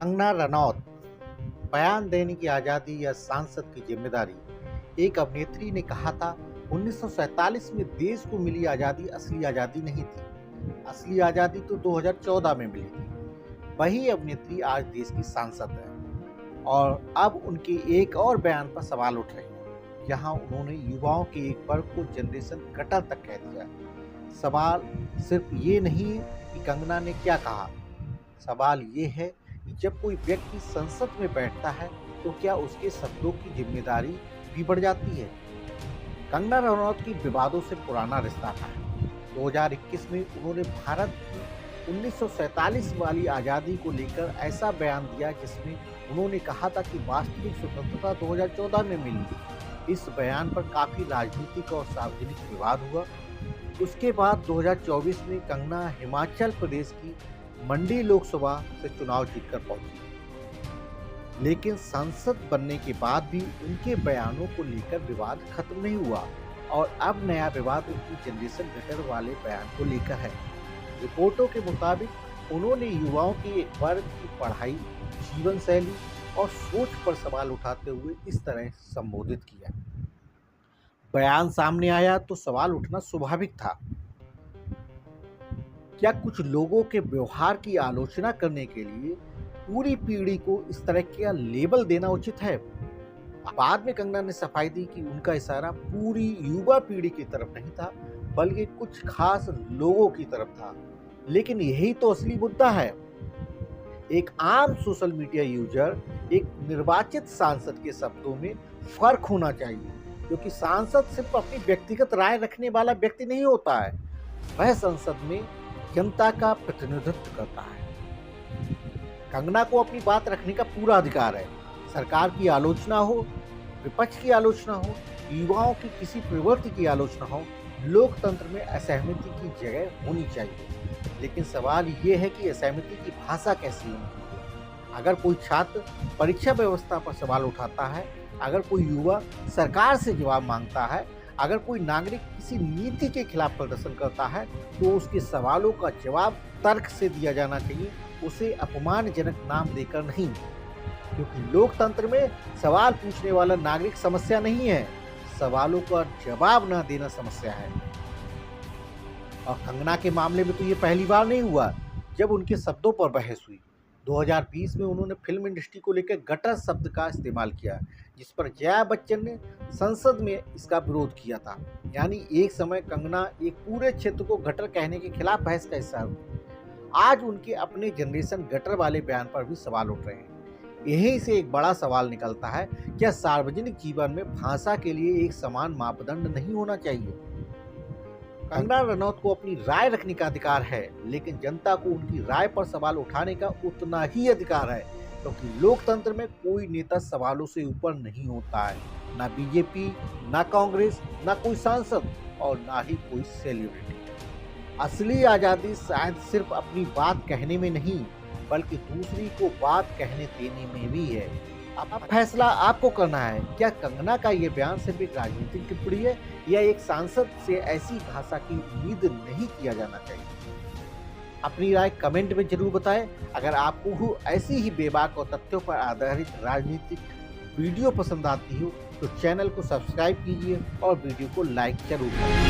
कंगना रनौत, बयान देने की आज़ादी या सांसद की जिम्मेदारी। एक अभिनेत्री ने कहा था, 1947 में देश को मिली आज़ादी असली आज़ादी नहीं थी। असली आज़ादी तो 2014 में मिली थी। वही अभिनेत्री आज देश की सांसद है और अब उनके एक और बयान पर सवाल उठ रहे हैं, जहां उन्होंने युवाओं के एक वर्ग को जनरेशन गटर तक कह दिया। सवाल सिर्फ ये नहीं कि कंगना ने क्या कहा, सवाल ये है कि जब कोई व्यक्ति संसद में बैठता है तो क्या उसके शब्दों की जिम्मेदारी भी बढ़ जाती है। कंगना रनौत की विवादों से पुराना रिश्ता था। 2021 में उन्होंने भारत की 1947 वाली आज़ादी को लेकर ऐसा बयान दिया जिसमें उन्होंने कहा था कि वास्तविक स्वतंत्रता 2014 में मिली। इस बयान पर काफ़ी राजनीतिक और सार्वजनिक विवाद हुआ। उसके बाद 2024 में कंगना हिमाचल प्रदेश की मंडी लोकसभा से चुनाव जीतकर पहुंची, लेकिन सांसद बनने के बाद भी उनके बयानों को लेकर विवाद खत्म नहीं हुआ और अब नया विवाद उनकी जनरेशन गटर वाले बयान को लेकर है। रिपोर्टों के मुताबिक उन्होंने युवाओं के एक वर्ग की पढ़ाई, जीवन शैली और सोच पर सवाल उठाते हुए इस तरह संबोधित किया। बयान सामने आया तो सवाल उठना स्वाभाविक था। क्या कुछ लोगों के व्यवहार की आलोचना करने के लिए पूरी पीढ़ी को इस तरह का लेबल देना उचित है? बाद में कंगना ने सफाई दी कि उनका इशारा पूरी युवा पीढ़ी की तरफ नहीं था, बल्कि कुछ खास लोगों की तरफ था। लेकिन यही तो असली मुद्दा है। एक आम सोशल मीडिया यूजर, एक निर्वाचित सांसद के शब्दों में फर्क होना चाहिए, क्योंकि सांसद सिर्फ अपनी व्यक्तिगत राय रखने वाला व्यक्ति नहीं होता है, वह संसद में जनता का प्रतिनिधित्व करता है। कंगना को अपनी बात रखने का पूरा अधिकार है। सरकार की आलोचना हो, विपक्ष की आलोचना हो, युवाओं की किसी प्रवृत्ति की आलोचना हो, लोकतंत्र में असहमति की जगह होनी चाहिए। लेकिन सवाल ये है कि असहमति की भाषा कैसी होनी चाहिए। अगर कोई छात्र परीक्षा व्यवस्था पर सवाल उठाता है, अगर कोई युवा सरकार से जवाब मांगता है, अगर कोई नागरिक किसी नीति के खिलाफ प्रदर्शन करता है, तो उसके सवालों का जवाब तर्क से दिया जाना चाहिए, उसे अपमानजनक नाम देकर नहीं। क्योंकि लोकतंत्र में सवाल पूछने वाला नागरिक समस्या नहीं है, सवालों का जवाब न देना समस्या है। और कंगना के मामले में तो ये पहली बार नहीं हुआ जब उनके शब्दों पर बहस हुई। 2020 में उन्होंने फिल्म इंडस्ट्री को लेकर गटर शब्द का इस्तेमाल किया, जिस पर जया बच्चन ने संसद में इसका विरोध किया था। यानी एक समय कंगना एक पूरे क्षेत्र को गटर कहने के खिलाफ बहस का हिस्सा हुई। आज उनके अपने जनरेशन गटर वाले बयान पर भी सवाल उठ रहे हैं। यहीं से एक बड़ा सवाल निकलता है, क्या सार्वजनिक जीवन में भाषा के लिए एक समान मापदंड नहीं होना चाहिए? कंगना रनौत को अपनी राय रखने का अधिकार है, लेकिन जनता को उनकी राय पर सवाल उठाने का उतना ही अधिकार है, क्योंकि लोकतंत्र में कोई नेता सवालों से ऊपर नहीं होता है। ना बीजेपी, ना कांग्रेस, ना कोई सांसद और ना ही कोई सेलिब्रिटी। असली आज़ादी शायद सिर्फ अपनी बात कहने में नहीं, बल्कि दूसरी को बात कहने देने में भी है। अब फैसला आपको करना है। क्या कंगना का ये बयान सिर्फ एक राजनीतिक टिप्पणी है, या एक सांसद से ऐसी भाषा की उम्मीद नहीं किया जाना चाहिए? अपनी राय कमेंट में जरूर बताएं। अगर आपको ऐसी ही बेबाक और तथ्यों पर आधारित राजनीतिक वीडियो पसंद आती हो तो चैनल को सब्सक्राइब कीजिए और वीडियो को लाइक जरूर करें।